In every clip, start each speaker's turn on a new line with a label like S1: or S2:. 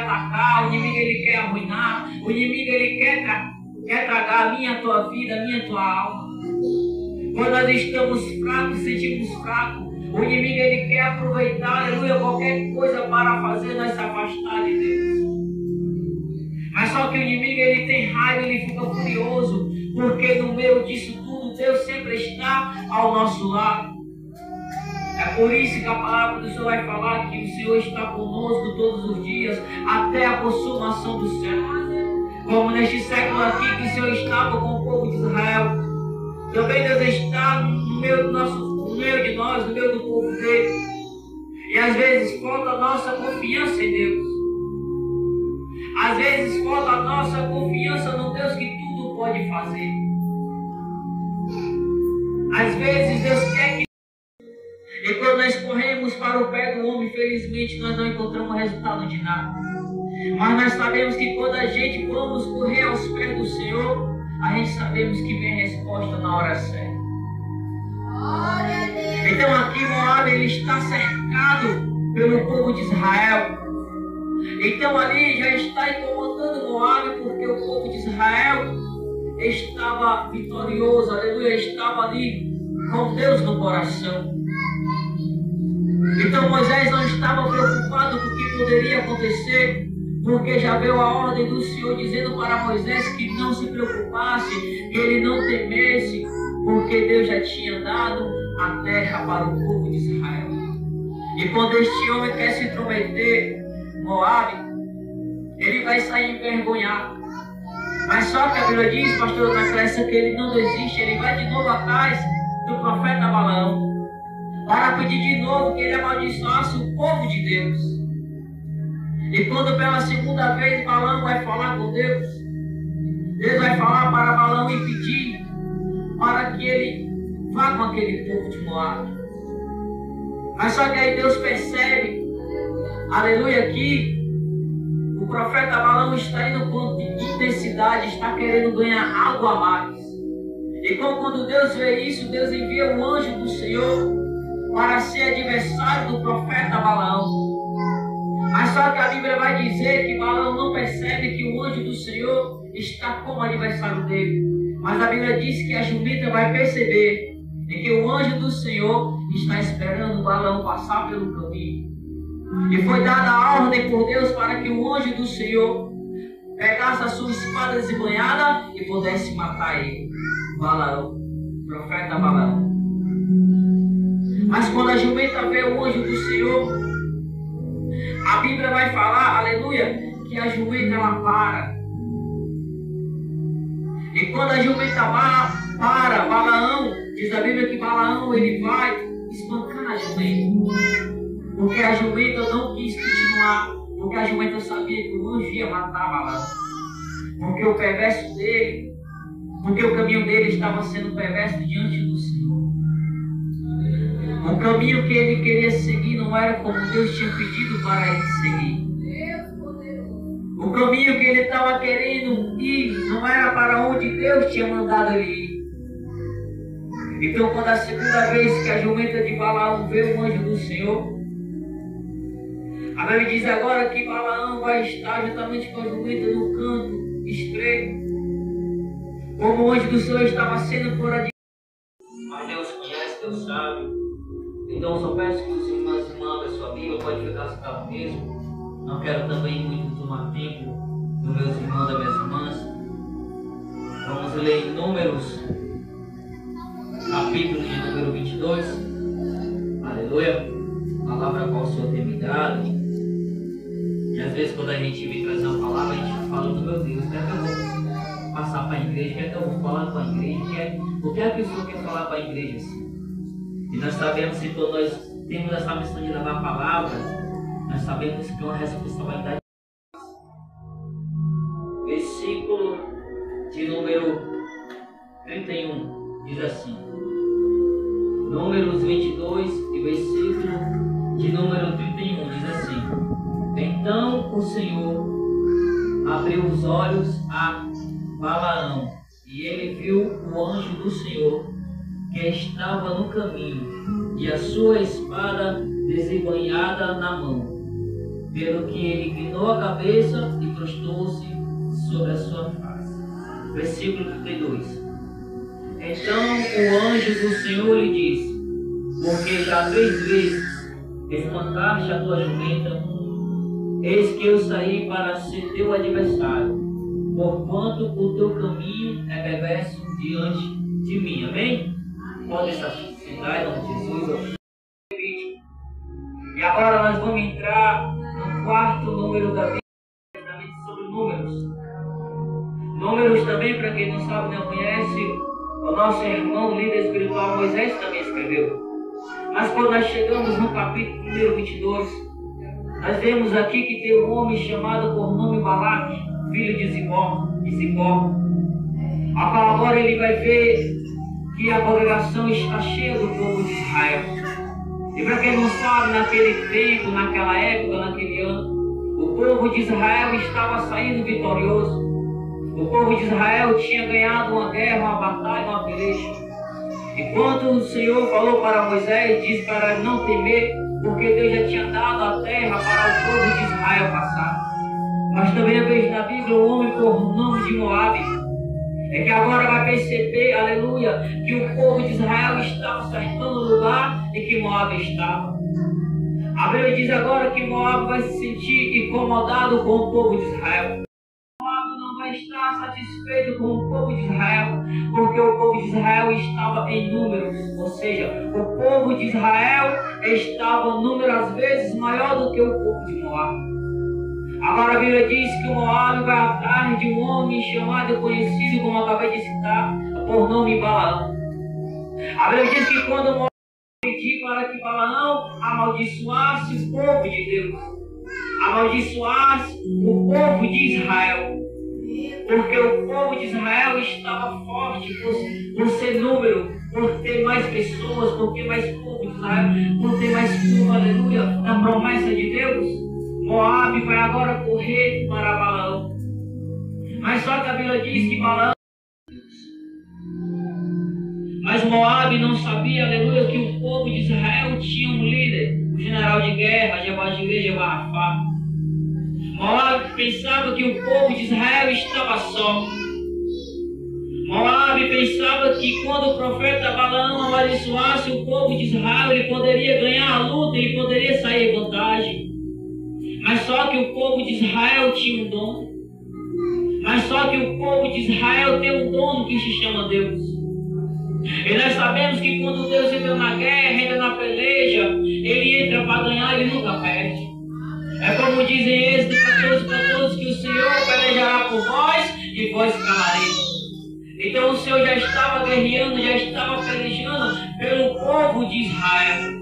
S1: atacar, o inimigo ele quer arruinar, o inimigo ele quer tragar a minha, a tua vida, a minha, a tua alma. Quando nós estamos fracos, sentimos fracos, o inimigo ele quer aproveitar, aleluia, qualquer coisa para fazer nós se afastar de Deus. Mas só que o inimigo ele tem raiva, ele fica furioso, porque no meio disso tudo Deus sempre está ao nosso lado. É por isso que a palavra do Senhor vai falar que o Senhor está conosco todos os dias, até a consumação do céu. Como neste século aqui que o Senhor estava com o povo de Israel, também Deus está no meio de nós, no meio do povo dele. E às vezes falta a nossa confiança em Deus. Às vezes falta a nossa confiança no Deus que tudo pode fazer. Às vezes Deus quer que... E quando nós corremos para o pé do homem, infelizmente nós não encontramos resultado de nada. Mas nós sabemos que quando a gente vamos correr aos pés do Senhor, a gente sabemos que vem a resposta na hora certa. Então aqui Moabe ele está cercado pelo povo de Israel. Então ali já está incomodando Moabe, porque o povo de Israel estava vitorioso, aleluia, estava ali com Deus no coração. Então Moisés não estava preocupado com o que poderia acontecer, porque já veio a ordem do Senhor dizendo para Moisés que não se preocupasse, que ele não temesse, porque Deus já tinha dado a terra para o povo de Israel. E quando este homem quer se intrometer, Moabe, ele vai sair envergonhado. Mas só que a Bíblia diz, pastor Naclessa, que ele não desiste, ele vai de novo atrás do profeta Balaão, para pedir de novo que ele amaldiçoasse o povo de Deus. E quando pela segunda vez Balaão vai falar com Deus, Deus vai falar para Balaão e pedir para que ele vá com aquele povo de Moabe. Mas só que aí Deus percebe, aleluia, que o profeta Balaão está indo com intensidade, está querendo ganhar algo a mais. E quando Deus vê isso, Deus envia o anjo do Senhor para ser adversário do profeta Balaão. Mas só que a Bíblia vai dizer que Balaão não percebe que o anjo do Senhor está como adversário dele. Mas a Bíblia diz que a jumenta vai perceber e que o anjo do Senhor está esperando Balaão passar pelo caminho. E foi dada a ordem por Deus para que o anjo do Senhor pegasse a sua espada desembanhada e pudesse matar ele, Balaão, o profeta Balaão. Mas quando a jumenta vê o anjo do Senhor, a Bíblia vai falar, aleluia, que a jumenta ela para. E quando a jumenta para, Balaão, diz a Bíblia que Balaão ele vai espancar a jumenta. Porque a jumenta não quis continuar, porque a jumenta sabia que o anjo ia matar Balaão. Porque o perverso dele, porque o caminho dele estava sendo perverso diante do Senhor. O caminho que ele queria seguir não era como Deus tinha pedido para ele seguir. O caminho que ele estava querendo ir não era para onde Deus tinha mandado ele ir. Então, quando a segunda vez que a jumenta de Balaão vê o anjo do Senhor, a Bíblia diz agora que Balaão vai estar juntamente com a jumenta no canto estreito, como o anjo do Senhor estava sendo por adiante. Mas Deus conhece, Deus sabe. Então só peço que os irmãos e irmãs da sua Bíblia pode ficar sentado mesmo. Não quero também muito tomar tempo dos meus irmãos e das minhas irmãs. Vamos ler em Números, capítulo de número 22. Aleluia. Palavra qual o Senhor tem me dado. E às vezes quando a gente vem trazer uma palavra, a gente fala do meu Deus, quer que eu vou passar para a igreja, quer que eu vou falar com a igreja, o que é que o Senhor quer falar para a igreja assim? E nós sabemos que quando nós temos essa missão de levar a palavra, nós sabemos que é uma responsabilidade. Versículo de número 31 diz assim: Números 22 e versículo de número 31 diz assim: Então o Senhor abriu os olhos a Balaão, e ele viu o anjo do Senhor que estava no caminho, e a sua espada desembainhada na mão. pelo que ele inclinou a cabeça e prostou-se sobre a sua face. Versículo 32. Então o anjo do Senhor lhe disse: porque já 3 vezes espantaste a tua jumenta, eis que eu saí para ser teu adversário, porquanto o teu caminho é perverso diante de mim. Amém? Pode estar sentar em nome de Jesus. E agora nós vamos entrar no quarto número da Bíblia, sobre números. Números também, para quem não sabe, não conhece, o nosso irmão, líder espiritual Moisés, também escreveu. Mas quando nós chegamos no capítulo número 22, nós vemos aqui que tem um homem chamado por nome Balaque, filho de Zippor, a qual agora ele vai ver que a congregação está cheia do povo de Israel. E para quem não sabe, naquele tempo, naquela época, naquele ano, o povo de Israel estava saindo vitorioso. O povo de Israel tinha ganhado uma guerra, uma batalha, uma peleja. E quando o Senhor falou para Moisés, disse para não temer, porque Deus já tinha dado a terra para o povo de Israel passar. Mas também vejo na Bíblia um homem por nome de Moabe. É que agora vai perceber, aleluia, que o povo de Israel estava cercando o lugar em que Moabe estava. A Bíblia diz agora que Moabe vai se sentir incomodado com o povo de Israel. Moabe não vai estar satisfeito com o povo de Israel, porque o povo de Israel estava em números, ou seja, o povo de Israel estava números vezes maior do que o povo de Moabe. Agora a Bíblia diz que o Moabe vai atrás de um homem chamado e conhecido, como eu acabei de citar, por nome Balaão. A Bíblia diz que quando Moabe pediu para que Balaão amaldiçoasse o povo de Deus, amaldiçoasse o povo de Israel, porque o povo de Israel estava forte por ser número, por ter mais pessoas, por ter mais povo de Israel, por ter mais povo, aleluia, na promessa de Deus. Moabe vai agora correr para Balaão. Mas só que a Bíblia diz que Balaão... Mas Moabe não sabia, aleluia, que o povo de Israel tinha um líder, o general de guerra, Jeoshafá. Moabe pensava que o povo de Israel estava só. Moabe pensava que quando o profeta Balaão amaldiçoasse o povo de Israel, ele poderia ganhar a luta, ele poderia sair em vantagem. Mas só que o povo de Israel tinha um dom. Mas só que o povo de Israel tem um dono que se chama Deus. E nós sabemos que quando Deus entra na guerra, entra na peleja, ele entra para ganhar e nunca perde. É como dizem Êxodo 14, que o Senhor pelejará por vós e vós calareis. Então o Senhor já estava guerreando, já estava pelejando pelo povo de Israel.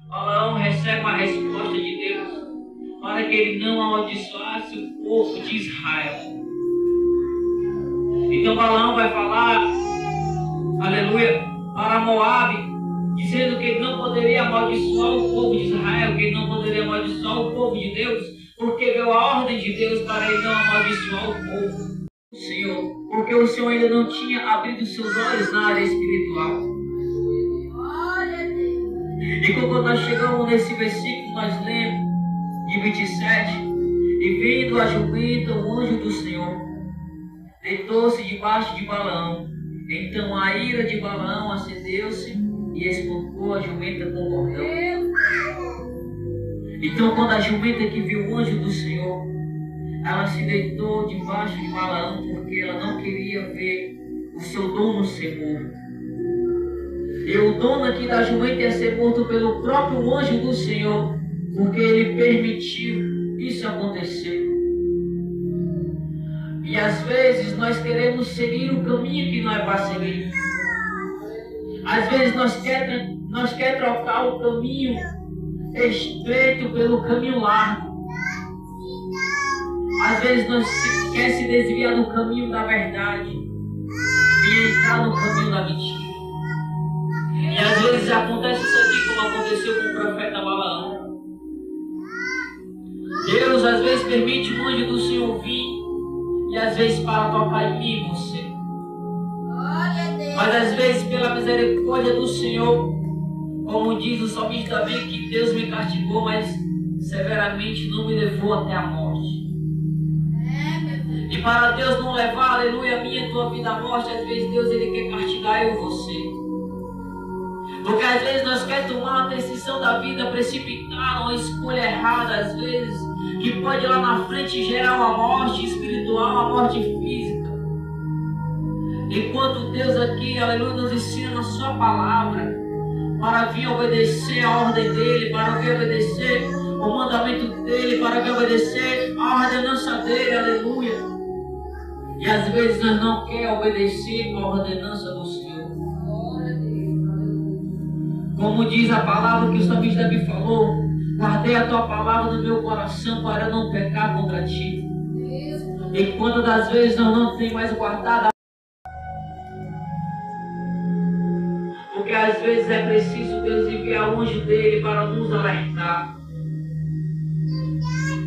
S1: Balaão recebe uma resposta de Deus para que ele não amaldiçoasse o povo de Israel. Então Balaão vai falar, aleluia, para Moabe, dizendo que ele não poderia amaldiçoar o povo de Israel, que ele não poderia amaldiçoar o povo de Deus, porque veio a ordem de Deus para ele não amaldiçoar o povo do Senhor, porque o Senhor ainda não tinha abrido seus olhos na área espiritual. E quando nós chegamos nesse versículo, nós lemos de 27, e vindo a jumenta, o anjo do Senhor deitou-se debaixo de Balaão. Então a ira de Balaão acendeu-se e espancou a jumenta com cordão. Então quando a jumenta que viu o anjo do Senhor, ela se deitou debaixo de Balaão, porque ela não queria ver o seu dono ser morto. E o dono aqui da jumenta ia ser morto pelo próprio anjo do Senhor, porque ele permitiu isso acontecer. E às vezes nós queremos seguir o caminho que não é para seguir. Às vezes nós quer trocar o caminho estreito pelo caminho largo. Às vezes nós quer se desviar do caminho da verdade e entrar no caminho da mentira. E às vezes acontece isso aqui, como aconteceu com o profeta Balaão. Deus às vezes permite o anjo do Senhor vir, e às vezes para tocar em mim e você. Mas às vezes pela misericórdia do Senhor, Como diz o salmista Davi, que Deus me castigou, mas severamente não me levou até a morte. E para Deus não levar, aleluia, a minha e a tua vida à morte, às vezes Deus ele quer castigar eu e você. Porque às vezes nós queremos tomar uma decisão da vida precipitada, uma escolha errada, às vezes, que pode lá na frente gerar uma morte espiritual, uma morte física. Enquanto Deus aqui, aleluia, nos ensina na sua palavra, para vir obedecer a ordem dele, para vir obedecer o mandamento dele, para vir obedecer a ordenança dele, aleluia. E às vezes nós não queremos obedecer a ordenança do Senhor. Como diz a palavra que o salmista Davi falou, guardei a tua palavra no meu coração para não pecar contra ti. E quantas das vezes nós não temos mais guardado, porque às vezes é preciso Deus enviar o anjo dele para nos alertar.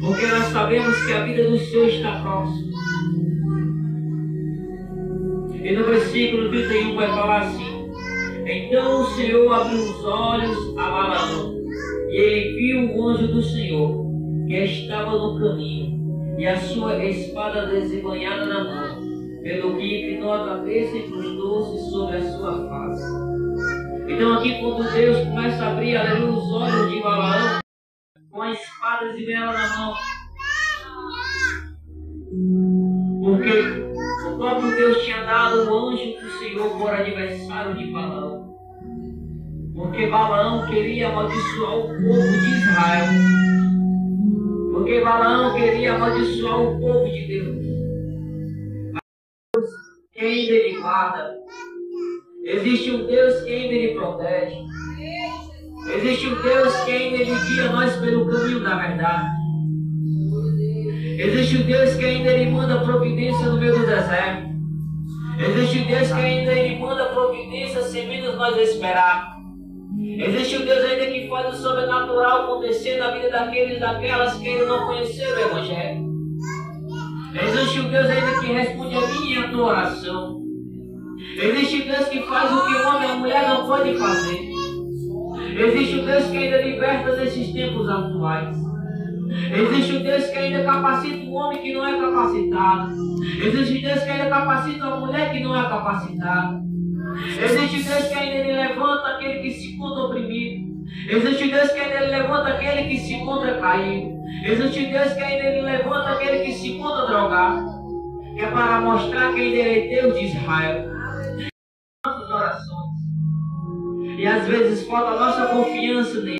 S1: Porque nós sabemos que a vida do Senhor está próxima. E no versículo 31 vai falar assim: então o Senhor abriu os olhos a Balaão, e ele viu o anjo do Senhor, que estava no caminho, e a sua espada desembanhada na mão, pelo que inclinou a cabeça e prostrou-se sobre a sua face. Então aqui quando Deus começa a abrir, aleluia, os olhos de Balaão, com a espada desembanhada na mão, porque o próprio Deus tinha dado o anjo do Senhor por adversário de Balaão. Porque Balaão queria amaldiçoar o povo de Israel. Porque Balaão queria amaldiçoar o povo de Deus. Deus que ainda ele guarda. Existe um Deus que ainda ele protege. Existe um Deus que ainda ele guia nós pelo caminho da verdade. Existe um Deus que ainda ele manda providência no meio do deserto. Existe um Deus que ainda ele manda providência sem menos nós esperar. Existe um Deus ainda que faz o sobrenatural acontecer na vida daqueles e daquelas que ainda não conheceram o Evangelho. Existe um Deus ainda que responde a minha e a tua oração. Existe um Deus que faz o que o homem e a mulher não podem fazer. Existe um Deus que ainda liberta nesses tempos atuais. Existe um Deus que ainda capacita um homem que não é capacitado. Existe um Deus que ainda capacita uma mulher que não é capacitada. Existe um Deus que ainda ele levanta aquele que se encontra oprimido. Existe um Deus que ainda ele levanta aquele que se encontra caído. Existe um Deus que ainda ele levanta aquele que se encontra drogado. Que é para mostrar que ainda ele é Deus de Israel. Nossas orações. E às vezes falta a nossa confiança nele.